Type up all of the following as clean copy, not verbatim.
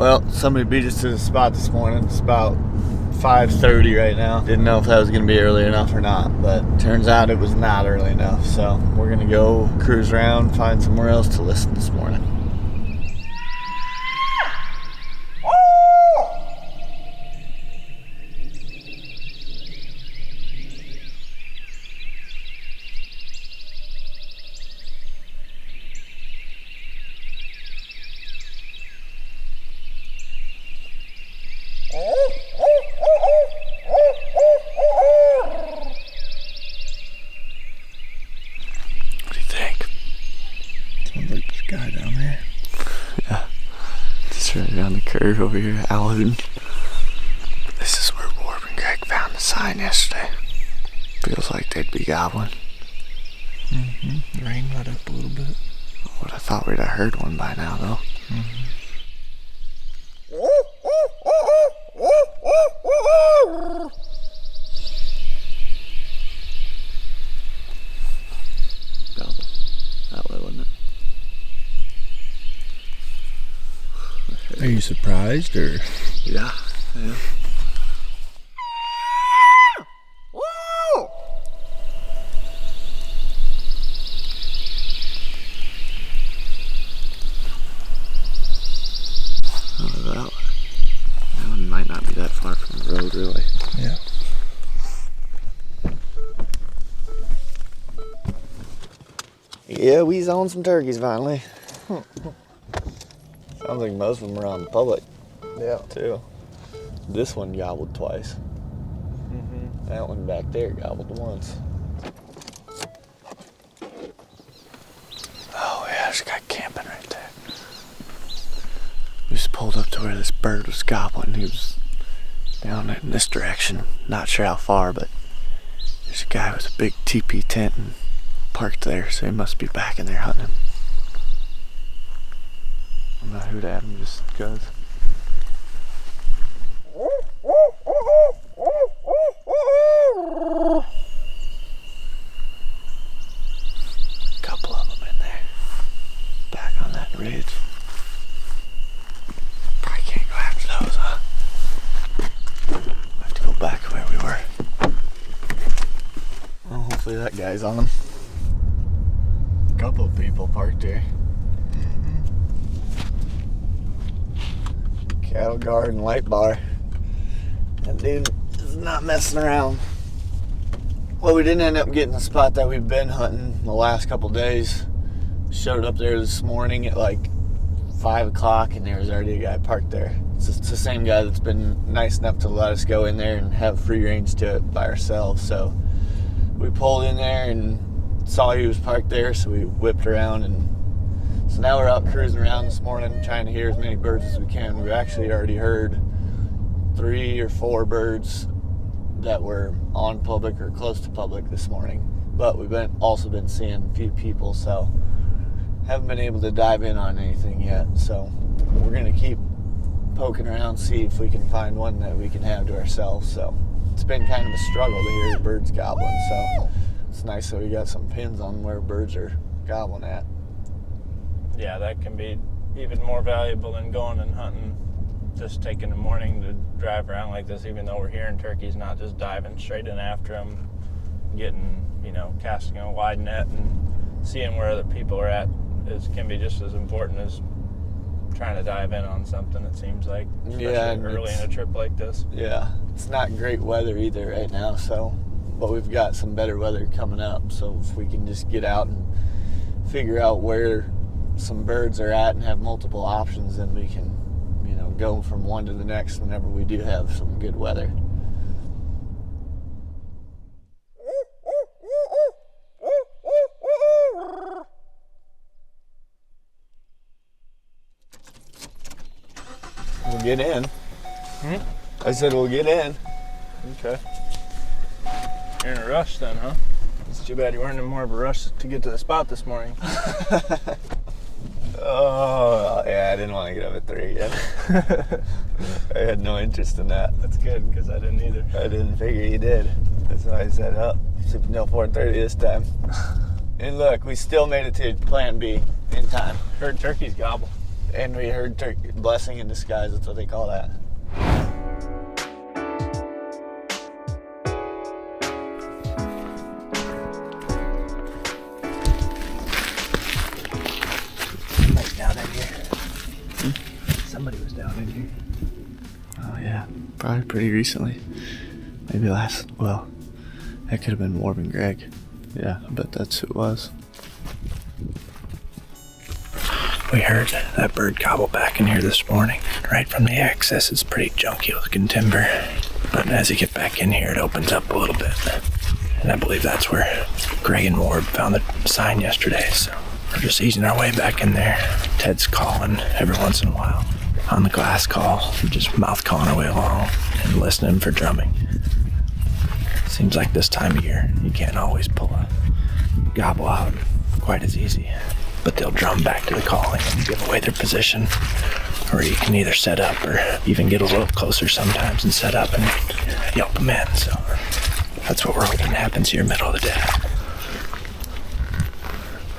Well, somebody beat us to the spot this morning. It's about 5:30 right now. Didn't know if that was going to be early enough or not, but turns out it was not early enough. So we're going to go cruise around, find somewhere else to listen this morning. What do you think? Sounds like this guy down there. Yeah. Just right around the curve over here, Owl hooting. This is where Warp and Greg found the sign yesterday. Feels like they'd be gobbling. The rain let up a little bit. Would have thought we'd have heard one by now, though. Gobble. That way, wasn't it? Are you surprised or? Yeah. That one might not be that far from the road, really. Yeah. Yeah, we zoned some turkeys finally. Sounds like most of them are on public. Yeah. Too. This one gobbled twice. That one back there gobbled once. Oh yeah, there's a guy camping right there. We just pulled up to where this bird was gobbling. He was down in this direction. Not sure how far, but there's a guy with a big teepee tent and parked there, so he must be back in there hunting him. I'm not hooting at him just because. Couple of them in there. Back on that ridge. Probably can't go after those, huh? I have to go back where we were. Well, hopefully that guy's on them. Couple of people parked here. Cattle guard and light bar. That dude is not messing around. Well, we didn't end up getting the spot that we've been hunting the last couple days. Showed up there this morning at like 5 o'clock and there was already a guy parked there. It's the same guy that's been nice enough to let us go in there and have free range to it by ourselves. So we pulled in there and saw he was parked there, so we whipped around, and so now we're out cruising around this morning trying to hear as many birds as we can. We've actually already heard 3 or 4 birds that were on public or close to public this morning, but we've also been seeing a few people, so haven't been able to dive in on anything yet. So we're gonna keep poking around, see if we can find one that we can have to ourselves. So it's been kind of a struggle to hear the birds gobbling, so it's nice that we got some pins on where birds are gobbling at. Yeah, that can be even more valuable than going and hunting. Just taking the morning to drive around like this, even though we're hearing turkeys, not just diving straight in after them, getting, casting a wide net and seeing where other people are at can be just as important as trying to dive in on something, it seems like, especially early in a trip like this. Yeah, it's not great weather either right now, but we've got some better weather coming up, so if we can just get out and figure out where some birds are at and have multiple options, then we can, go from one to the next whenever we do have some good weather. We'll get in. I said we'll get in. Okay. You're in a rush then, huh? It's too bad you weren't in more of a rush to get to the spot this morning. Oh, yeah, I didn't want to get up at 3 again. I had no interest in that. That's good, because I didn't either. I didn't figure you did. That's why I said, no 4:30 this time. And look, we still made it to plan B in time. Heard turkeys gobble. And we heard turkey, blessing in disguise, that's what they call that. Somebody's down in here. Somebody was down in here. Oh yeah, probably pretty recently. Maybe well, that could have been Warren Greg. Yeah, I bet that's who it was. We heard that bird gobble back in here this morning, right from the access. It's pretty junky looking timber, but as you get back in here, it opens up a little bit. And I believe that's where Greg and Ward found the sign yesterday, so we're just easing our way back in there. Ted's calling every once in a while on the glass call. We're just mouth calling our way along and listening for drumming. Seems like this time of year, you can't always pull a gobble out quite as easy. But they'll drum back to the calling and give away their position. Or you can either set up or even get a little closer sometimes and set up and yelp them in. So that's what we're hoping happens here middle of the day.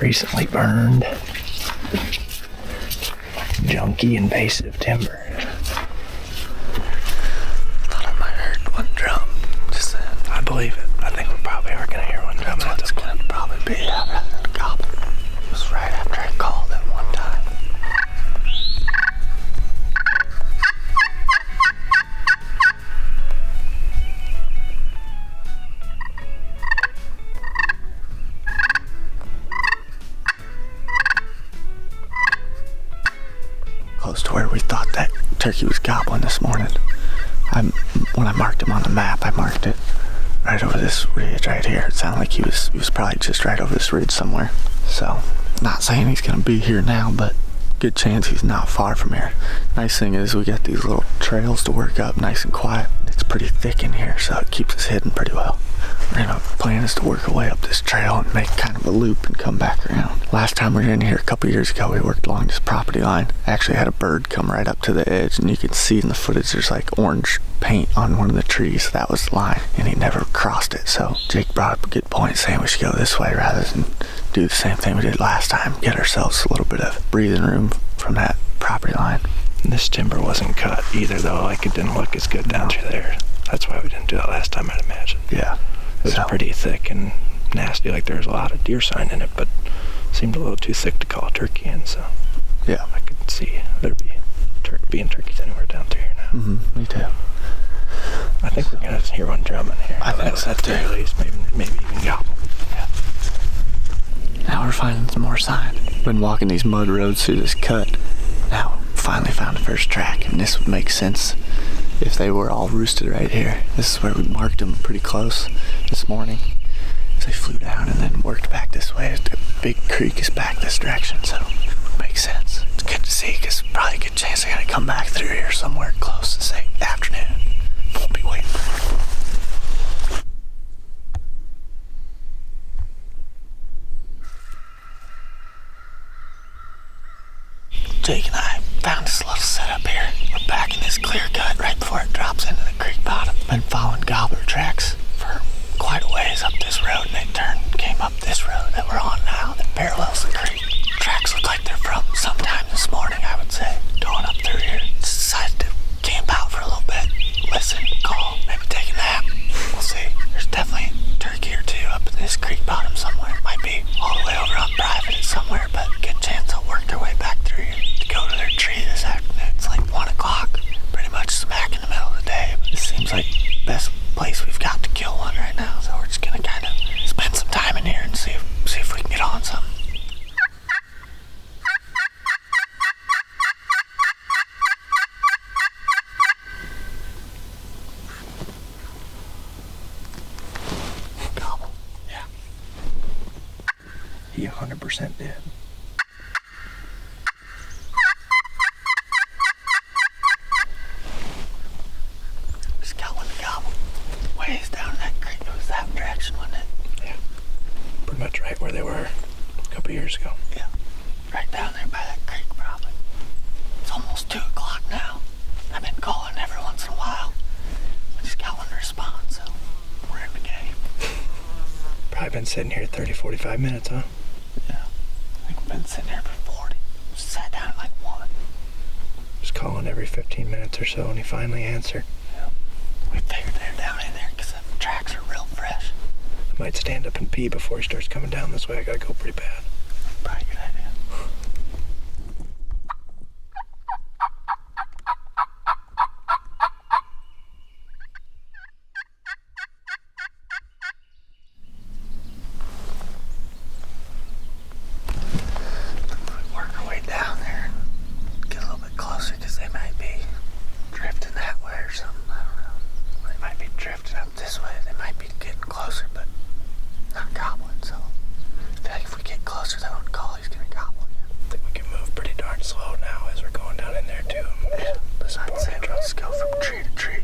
Recently burned, junky invasive timber. Thought I might have heard one drum just then. I believe it. I think we probably are going to hear one drumming at this point. Gonna probably be a gobble. It was right after I called that one time. Close to where we thought that turkey was gobbling this morning. When I marked him on the map, I marked it right over this ridge right here. It sounded like he was probably just right over this ridge somewhere. So, not saying he's gonna be here now, but good chance he's not far from here. Nice thing is we got these little trails to work up nice and quiet. It's pretty thick in here, so it keeps us hidden pretty well. Plan is to work our way up this trail and make kind of a loop and come back around. Last time we were in here a couple years ago, we worked along this property line. Actually had a bird come right up to the edge, and you can see in the footage there's like orange paint on one of the trees. That was the line, and he never crossed it. So Jake brought up a good point, saying we should go this way rather than do the same thing we did last time. Get ourselves a little bit of breathing room from that property line. This timber wasn't cut either, though. Like, it didn't look as good down through there. That's why we didn't do that last time, I'd imagine. Yeah. It was pretty thick and nasty. Like, there was a lot of deer sign in it, but seemed a little too thick to call a turkey in. So yeah, I could see there'd be being turkeys anywhere down through here now. Mm-hmm. Me too. I think we're gonna hear one drumming here. I think so, at the very least, maybe even gobble. Yeah. Now we're finding some more sign. Been walking these mud roads through this cut. Now finally found the first track, and this would make sense if they were all roosted right here. This is where we marked them pretty close this morning. So they flew down and then worked back this way. The big creek is back this direction, so it makes sense. It's good to see, because probably a good chance they're gonna come back through here somewhere close to say afternoon. Won't be waiting. Jake and I found this little setup here. We're back in this clear cut right before it drops into the creek bottom. Been following gobbler tracks for quite a ways up this road, and they came up this road that we're on now that parallels the creek. Tracks look like they're from sometime this morning, I would say. Going up through here. Just decided to camp out for a little bit. Listen, call, maybe take a nap. We'll see. There's definitely a turkey or two up in this creek bottom somewhere. Might be all the way over on private somewhere, but good chance they'll work their way back through here to go to their tree this afternoon. It's like 1 o'clock, pretty much smack in the middle of the day. But this seems like the best place we've got to kill one right now, so we're just gonna kind of spend some time in here and see if we can get on something. Gobble. Yeah. He 100% did. Just got one to gobble. Ways down that creek. It was that direction, wasn't it? Yeah. Pretty much right where they were a couple years ago. Yeah. Right down there by that creek, probably. It's almost 2 o'clock now. I've been calling every once in a while. I just got one to respond, so we're in the game. Probably been sitting here 30, 45 minutes, huh? Yeah. I think we've been sitting here for 40. Just sat down at like 1. calling every 15 minutes or so, and he finally answered. We figured they're down in there because the tracks are real fresh. I might stand up and pee before he starts coming down this way. I gotta go pretty bad. Probably a good idea. Work our way down there and get a little bit closer because they might be drifting that way or something. I don't know. They might be drifting up this way. They might be getting closer, but not gobbling. So I feel like if we get closer, that one call, he's gonna gobble again. I think we can move pretty darn slow now as we're going down in there too. Yeah, I'd say let's go from tree to tree.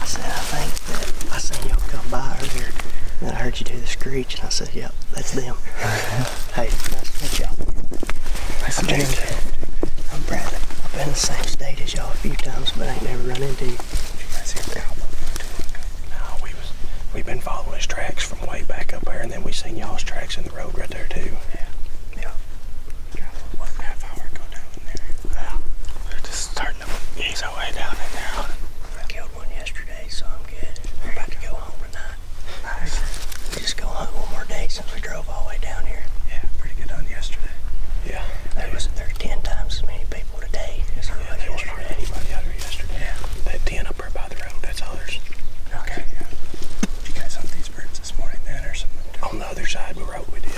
I said, I seen y'all come by earlier, and I heard you do the screech, and I said, yep, that's them. Hey, nice to meet y'all. Nice to meet you. I'm Bradley. I've been in the same state as y'all a few times, but I ain't never run into you. You guys hear the cowboy? No, we've been following his tracks from way back up there, and then we seen y'all's tracks in the road right there too. Yeah. Got a 1.5 hour to go down in there. Yeah. We're just starting to ease our way down in there. I killed one yesterday, so I'm good. We're about to go home tonight. Nice. We just go hunt one more day since we drove all the way down here. Yeah, pretty good on yesterday. Yeah. There's 10 times as many people today as there was There wasn't yesterday. anybody out here yesterday. Yeah. That 10 up there by the road, that's others. Okay. Yeah. Did you guys hunt these birds this morning then or something? On the other side of the road we did.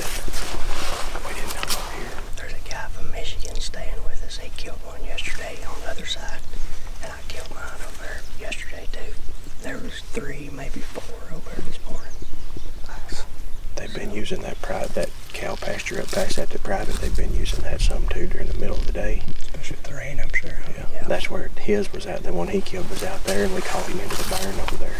We didn't hunt over here. There's a guy from Michigan staying with us. He killed one yesterday on the other side, and I killed mine over there yesterday too. There was 3, maybe 4 over there this morning. Nice. They've been using that cow pasture up past that private. They've been using that some too during the middle of the day. Especially with the rain, I'm sure. Yeah. That's where his was at. The one he killed was out there, and we caught him into the burn over there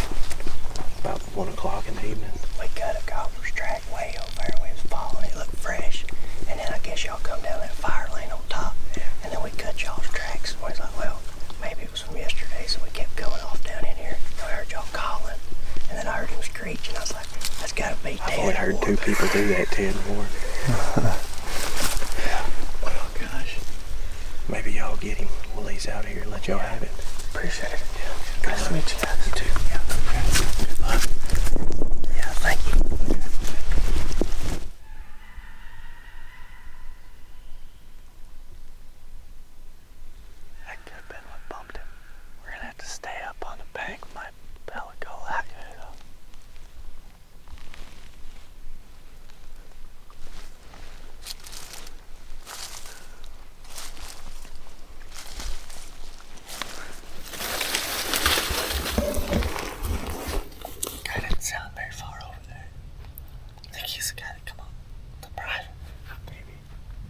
about 1 o'clock in the evening. We cut a gobbler's track way over there. We was following it, looked fresh. And then I guess y'all come down that fire lane on top. Yeah. And then we cut y'all's tracks. And we was like, well, maybe it was from yesterday. So we kept going off down in here. And I heard y'all calling. And then I heard him screech. And I was like, that's got to be Ted. I've only heard 2 people do that, Ted, before. Yeah. Oh, gosh. Maybe y'all get him while he's out here and let y'all have it. Appreciate it. Yeah. Nice to meet you guys. You too. Yeah. Good luck. Yeah, thank you. That could have been what bumped him. We're going to have to stay up on the bank. My pellet go out. Guy didn't sound very far over there. I think he's the guy that come up the private. Maybe.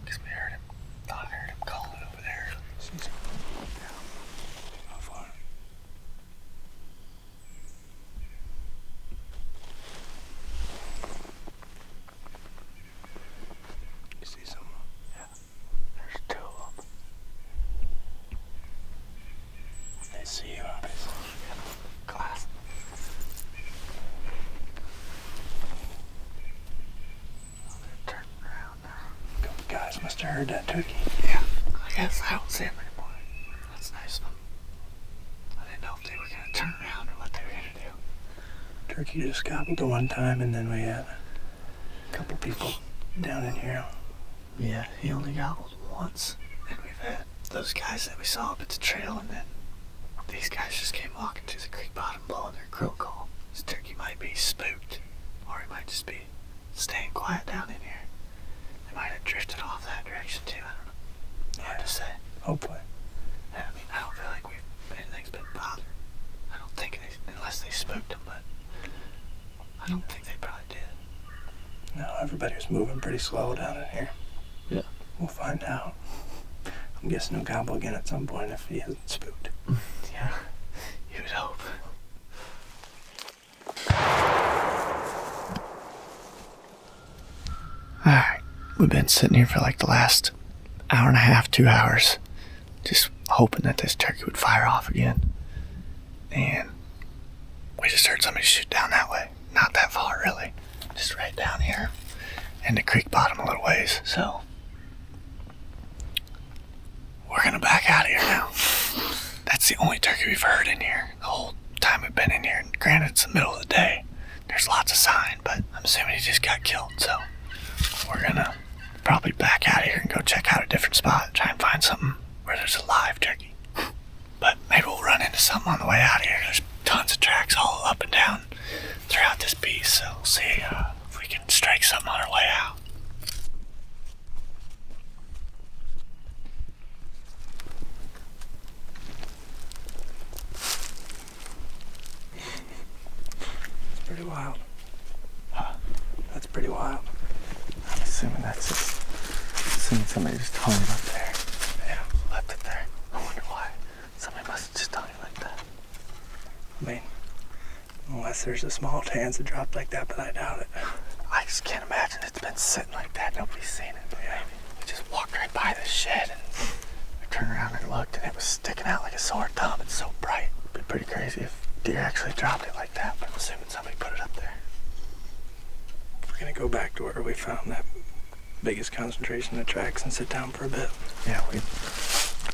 Because we heard him. Thought I heard him calling over there. Yeah. How far? You see someone? Yeah. There's 2 of them. They see you, obviously. Class. Oh, they're turning around now. Couple guys must have heard that turkey. Yeah. I guess I don't see him anymore. That's nice of them. I didn't know if they were going to turn around or what they were going to do. Turkey just gobbled the one time, and then we had a couple people down in here. Yeah, he only gobbled once. And we've had those guys that we saw up at the trail, and then these guys just came walking to the creek bottom blowing their crow call. This turkey might be spooked, or he might just be staying quiet down in here. They might have drifted off that direction too, I don't know. Hard to say. Hopefully. I mean, I don't feel like anything's been bothered. I don't think unless they spooked them, but I don't think they probably did. No, everybody was moving pretty slow down in here. Yeah. We'll find out. I'm guessing he'll gobble again at some point if he hasn't spooked. Yeah, you would hope. Alright, we've been sitting here for like the last hour and a half, 2 hours, just hoping that this turkey would fire off again. and we just heard somebody shoot down that way. Not that far, really. Just right down here in the creek bottom a little ways. So we're gonna back out of here now. That's the only turkey we've heard in here the whole time we've been in here. And granted, it's the middle of the day. There's lots of sign, but I'm assuming he just got killed. So we're gonna probably back out of here and go check out a different spot. Try and find something where there's a live turkey. But maybe we'll run into something on the way out of here. There's tons of tracks all up and down throughout this piece. So we'll see if we can strike something on our way out. Pretty wild. That's pretty wild. I'm assuming that's just, assuming somebody just hung it up there. Yeah, left it there. I wonder why. Somebody must have just hung it like that. I mean, unless there's a small chance it dropped like that, but I doubt it. I just can't imagine it's been sitting like that. Nobody's seen it. But maybe we just walked right by this shed and I turned around and looked and it was sticking out like a sore thumb. It's so bright. It'd be pretty crazy if deer actually dropped it like that, but I'm assuming somebody put it up there. We're gonna go back to where we found that biggest concentration of tracks and sit down for a bit. Yeah, we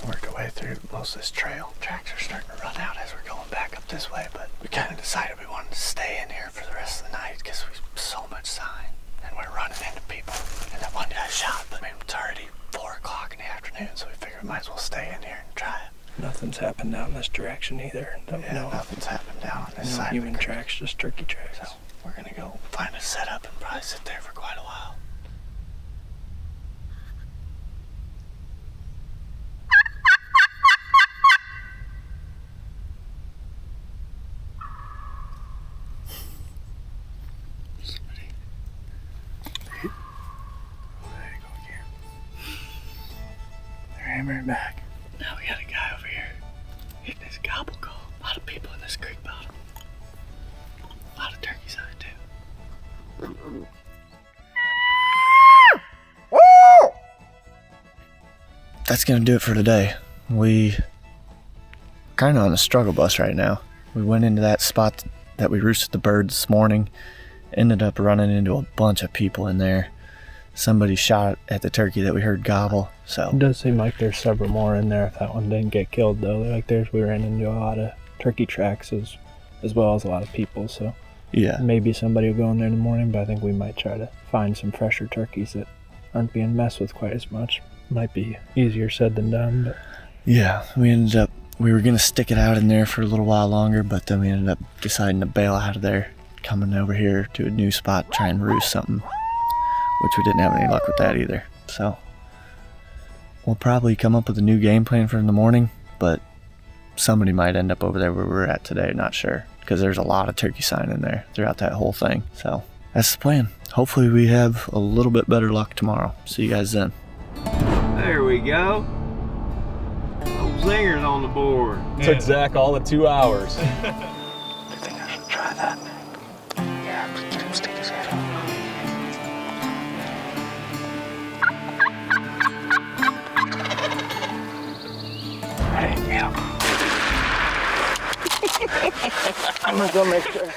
worked our way through most of this trail. Tracks are starting to run out as we're going back up this way, but we kind of decided we wanted to stay in here for the rest of the night because we so much sign and we're running into people. And that one guy shot, but I mean, it's already 4 o'clock in the afternoon, so we figured we might as well stay in here and try it. Nothing's happened down this direction either. Yeah, nothing's happened down on this no side. human tracks, just turkey tracks. So we're gonna go find a setup and probably sit there for quite a while. There you go again. They're hammering back. Now we got a guy over here hitting his gobble call. A lot of people in this creek bottom. A lot of turkeys on it too. That's gonna do it for today. We kind of on a struggle bus right now. We went into that spot that we roosted the birds this morning. Ended up running into a bunch of people in there. Somebody shot at the turkey that we heard gobble. So It does seem like there's several more in there if that one didn't get killed though. We ran into a lot of turkey tracks as well as a lot of people, so yeah. maybe somebody will go in there in the morning, but I think we might try to find some fresher turkeys that aren't being messed with quite as much. Might be easier said than done, but Yeah, we were gonna stick it out in there for a little while longer, but then we ended up deciding to bail out of there, coming over here to a new spot, try and roost something, which we didn't have any luck with that either. So we'll probably come up with a new game plan for in the morning, but somebody might end up over there where we're at today, not sure, because there's a lot of turkey sign in there throughout that whole thing. So that's the plan. Hopefully we have a little bit better luck tomorrow. See you guys then. There we go. Old Zinger's on the board. Took Zach all of 2 hours. I think I should try that. Yeah, get him stick his head out. Hey, yeah. I'm gonna go make sure.